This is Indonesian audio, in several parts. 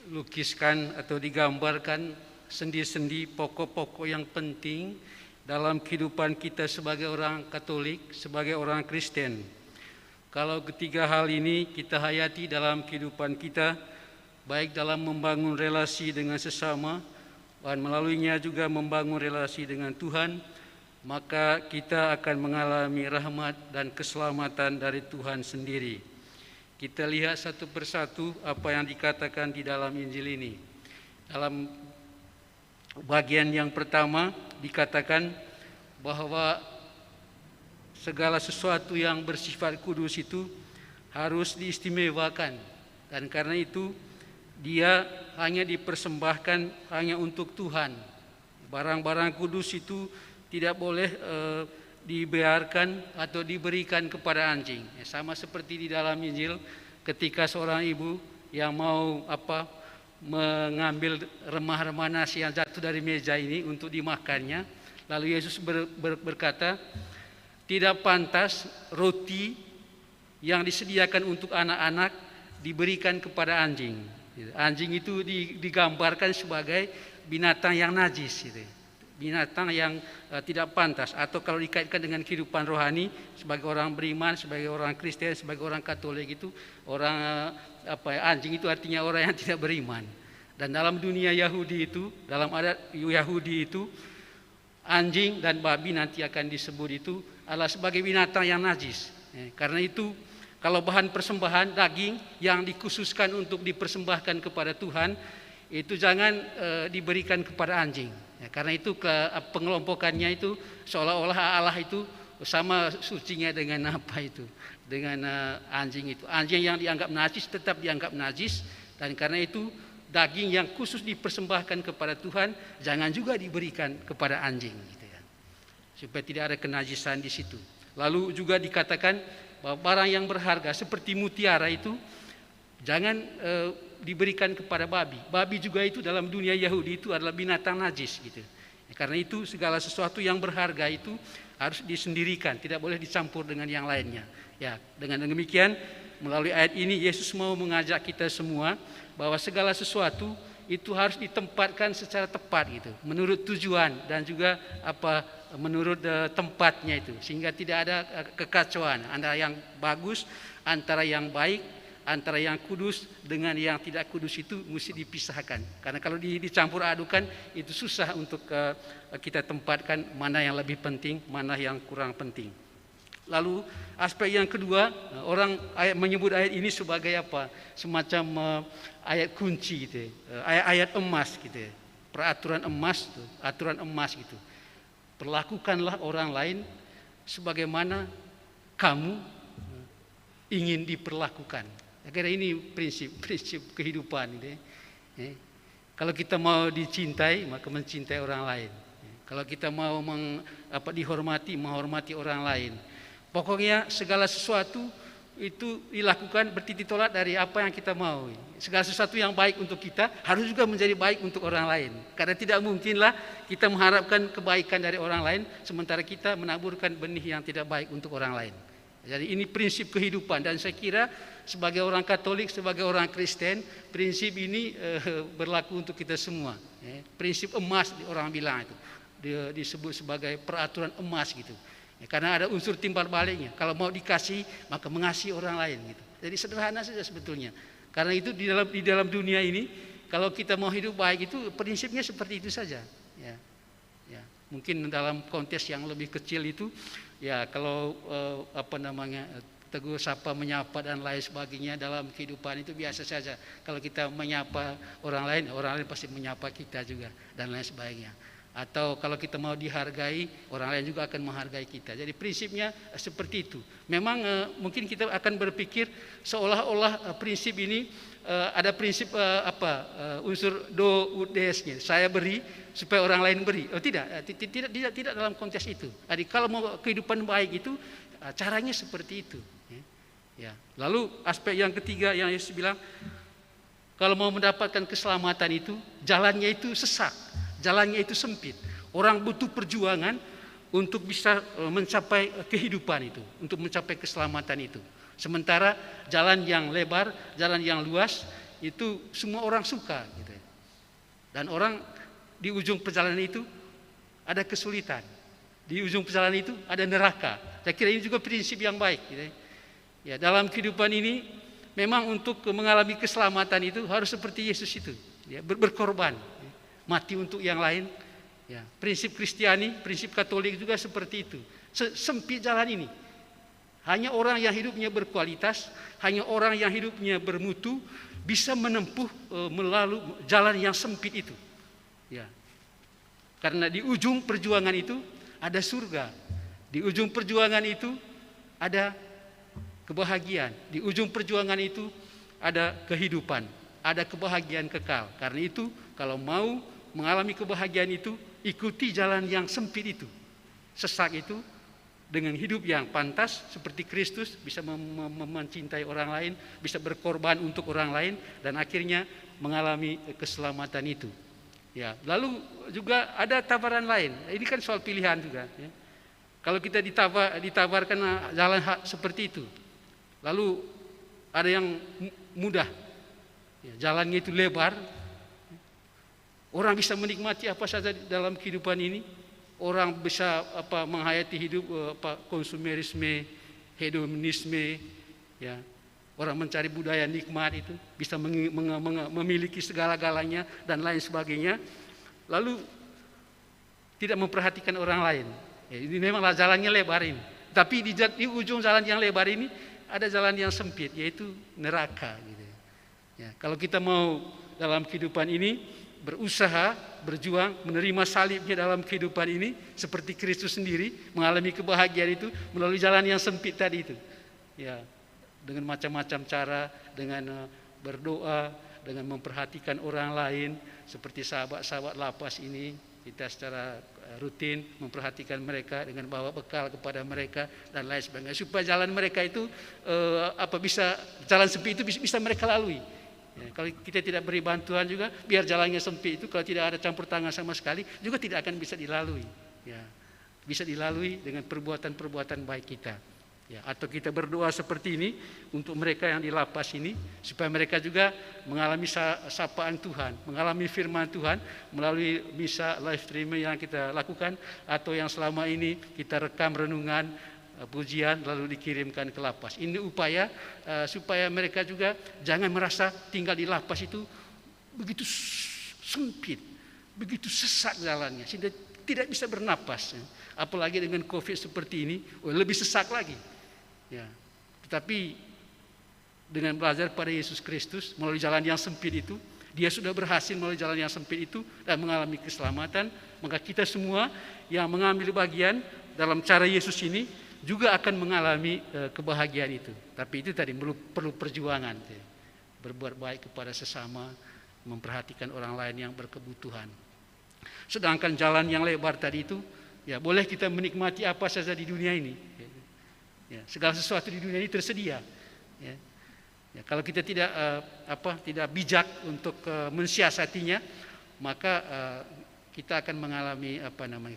dilukiskan atau digambarkan sendi-sendi pokok-pokok yang penting dalam kehidupan kita sebagai orang Katolik, sebagai orang Kristen. Kalau ketiga hal ini kita hayati dalam kehidupan kita, baik dalam membangun relasi dengan sesama dan melaluinya juga membangun relasi dengan Tuhan, maka kita akan mengalami rahmat dan keselamatan dari Tuhan sendiri. Kita lihat satu persatu apa yang dikatakan di dalam Injil ini. Dalam bagian yang pertama dikatakan bahwa segala sesuatu yang bersifat kudus itu harus diistimewakan, dan karena itu dia hanya dipersembahkan hanya untuk Tuhan. Barang-barang kudus itu tidak boleh dibiarkan atau diberikan kepada anjing. Sama seperti di dalam Injil ketika seorang ibu yang mau mengambil remah-remah nasi yang jatuh dari meja ini untuk dimakannya, lalu Yesus berkata, tidak pantas roti yang disediakan untuk anak-anak diberikan kepada anjing. Anjing itu digambarkan sebagai binatang yang najis, binatang yang tidak pantas. Atau kalau dikaitkan dengan kehidupan rohani, sebagai orang beriman, sebagai orang Kristen, sebagai orang Katolik itu orang anjing itu artinya orang yang tidak beriman. Dan dalam dunia Yahudi itu, dalam adat Yahudi itu, anjing dan babi nanti akan disebut itu adalah sebagai binatang yang najis. Karena itu kalau bahan persembahan daging yang dikhususkan untuk dipersembahkan kepada Tuhan itu jangan diberikan kepada anjing. Karena itu pengelompokannya itu seolah-olah Allah itu sama sucinya dengan dengan anjing itu. Anjing yang dianggap najis tetap dianggap najis, dan karena itu daging yang khusus dipersembahkan kepada Tuhan jangan juga diberikan kepada anjing, supaya tidak ada kenajisan di situ. Lalu juga dikatakan bahwa barang yang berharga seperti mutiara itu jangan diberikan kepada babi. Babi juga itu dalam dunia Yahudi itu adalah binatang najis, Karena itu segala sesuatu yang berharga itu harus disendirikan, tidak boleh dicampur dengan yang lainnya. Ya, dengan demikian melalui ayat ini Yesus mau mengajak kita semua bahwa segala sesuatu itu harus ditempatkan secara tepat, menurut tujuan dan juga menurut tempatnya itu, sehingga tidak ada kekacauan antara yang bagus, antara yang baik, antara yang kudus dengan yang tidak kudus itu mesti dipisahkan. Karena kalau dicampur adukan itu susah untuk kita tempatkan mana yang lebih penting, mana yang kurang penting. Lalu aspek yang kedua, orang menyebut ayat ini sebagai semacam ayat kunci, ayat emas, peraturan emas, aturan emas gitu. Perlakukanlah orang lain sebagaimana kamu ingin diperlakukan. Akhirnya ini prinsip kehidupan. Kalau kita mau dicintai, maka mencintai orang lain. Kalau kita mau dihormati, menghormati orang lain. Pokoknya segala sesuatu itu dilakukan bertitik tolak dari apa yang kita mau. Segala sesuatu yang baik untuk kita harus juga menjadi baik untuk orang lain. Karena tidak mungkinlah kita mengharapkan kebaikan dari orang lain sementara kita menaburkan benih yang tidak baik untuk orang lain. Jadi ini prinsip kehidupan, dan saya kira sebagai orang Katolik, sebagai orang Kristen, prinsip ini berlaku untuk kita semua. Prinsip emas orang bilang itu disebut sebagai peraturan emas gitu. Karena ada unsur timbal baliknya. Kalau mau dikasih maka mengasihi orang lain gitu. Jadi sederhana saja sebetulnya. Karena itu di dalam dunia ini kalau kita mau hidup baik itu prinsipnya seperti itu saja. Ya. Mungkin dalam konteks yang lebih kecil itu ya kalau tegur sapa, menyapa dan lain sebagainya dalam kehidupan itu biasa saja. Kalau kita menyapa orang lain pasti menyapa kita juga dan lain sebagainya. Atau kalau kita mau dihargai, orang lain juga akan menghargai kita. Jadi prinsipnya seperti itu. Memang mungkin kita akan berpikir seolah-olah prinsip ini ada prinsip unsur do ut des-nya. Saya beri supaya orang lain beri. Oh tidak dalam konteks itu. Jadi kalau mau kehidupan baik itu caranya seperti itu. Ya. Lalu aspek yang ketiga yang Yesus bilang, kalau mau mendapatkan keselamatan itu jalannya itu sesak. Jalannya itu sempit. Orang butuh perjuangan untuk bisa mencapai kehidupan itu, untuk mencapai keselamatan itu. Sementara jalan yang lebar, jalan yang luas, itu semua orang suka gitu. Dan orang di ujung perjalanan itu ada kesulitan, di ujung perjalanan itu ada neraka. Saya kira ini juga prinsip yang baik gitu. Ya, dalam kehidupan ini memang untuk mengalami keselamatan itu harus seperti Yesus itu, ya, berkorban, ya, mati untuk yang lain. Ya, prinsip Kristiani, prinsip Katolik juga seperti itu. Sempit jalan ini. Hanya orang yang hidupnya berkualitas, hanya orang yang hidupnya bermutu bisa menempuh melalui jalan yang sempit itu. Ya. Karena di ujung perjuangan itu ada surga. Di ujung perjuangan itu ada kebahagiaan. Di ujung perjuangan itu ada kehidupan, ada kebahagiaan kekal. Karena itu kalau mau mengalami kebahagiaan itu, ikuti jalan yang sempit itu. Sesak itu dengan hidup yang pantas seperti Kristus, bisa mencintai orang lain, bisa berkorban untuk orang lain, dan akhirnya mengalami keselamatan itu. Ya, lalu juga ada tawaran lain. Ini kan soal pilihan juga. Ya. Kalau kita ditawarkan jalan hak seperti itu, lalu ada yang mudah, ya, jalannya itu lebar, orang bisa menikmati apa saja dalam kehidupan ini. Orang bisa menghayati hidup konsumerisme, hedonisme, ya. Orang mencari budaya nikmat itu, bisa memiliki segala-galanya dan lain sebagainya. Lalu tidak memperhatikan orang lain. Ya, ini memanglah jalannya lebar ini. Tapi di ujung jalan yang lebar ini ada jalan yang sempit, yaitu neraka gitu. Ya, kalau kita mau dalam kehidupan ini berusaha, berjuang, menerima salibnya dalam kehidupan ini seperti Kristus sendiri mengalami kebahagiaan itu melalui jalan yang sempit tadi itu. Ya, dengan macam-macam cara, dengan berdoa, dengan memperhatikan orang lain seperti sahabat-sahabat lapas ini, kita secara rutin memperhatikan mereka dengan bawa bekal kepada mereka dan lain sebagainya supaya jalan mereka itu bisa jalan sempit itu bisa mereka lalui. Ya, kalau kita tidak beri bantuan juga, biar jalannya sempit itu kalau tidak ada campur tangan sama sekali juga tidak akan bisa dilalui. Ya, bisa dilalui dengan perbuatan-perbuatan baik kita. Ya, atau kita berdoa seperti ini untuk mereka yang di lapas ini supaya mereka juga mengalami sapaan Tuhan, mengalami firman Tuhan melalui misa live streaming yang kita lakukan atau yang selama ini kita rekam renungan pujian lalu dikirimkan ke lapas. Ini upaya supaya mereka juga jangan merasa tinggal di lapas itu begitu sempit, begitu sesak jalannya sehingga tidak bisa bernapas. Apalagi dengan COVID seperti ini, lebih sesak lagi. Ya. Tetapi dengan belajar pada Yesus Kristus melalui jalan yang sempit itu, dia sudah berhasil melalui jalan yang sempit itu dan mengalami keselamatan. Maka kita semua yang mengambil bagian dalam cara Yesus ini juga akan mengalami kebahagiaan itu. Tapi itu tadi perlu perjuangan, berbuat baik kepada sesama, memperhatikan orang lain yang berkebutuhan. Sedangkan jalan yang lebar tadi itu, ya boleh kita menikmati apa saja di dunia ini. Ya, segala sesuatu di dunia ini tersedia. Ya. Ya, kalau kita tidak bijak untuk mensiasatinya, maka kita akan mengalami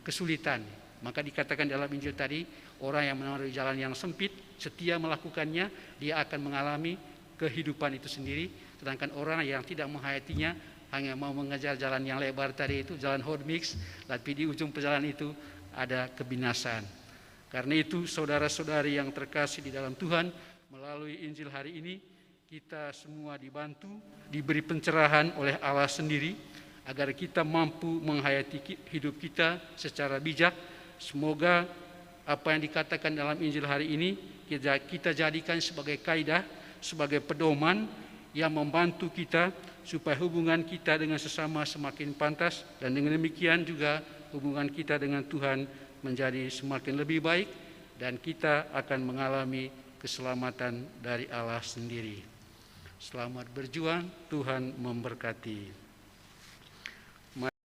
kesulitan. Maka dikatakan dalam Injil tadi, orang yang melalui jalan yang sempit, setia melakukannya, dia akan mengalami kehidupan itu sendiri. Sedangkan orang yang tidak menghayatinya, hanya mau mengejar jalan yang lebar tadi itu, jalan hot mix, tapi di ujung perjalanan itu ada kebinasaan. Karena itu saudara-saudari yang terkasih di dalam Tuhan, melalui Injil hari ini, kita semua dibantu, diberi pencerahan oleh Allah sendiri, agar kita mampu menghayati hidup kita secara bijak. Semoga apa yang dikatakan dalam Injil hari ini kita jadikan sebagai kaidah, sebagai pedoman yang membantu kita supaya hubungan kita dengan sesama semakin pantas, dan dengan demikian juga hubungan kita dengan Tuhan menjadi semakin lebih baik dan kita akan mengalami keselamatan dari Allah sendiri. Selamat berjuang, Tuhan memberkati.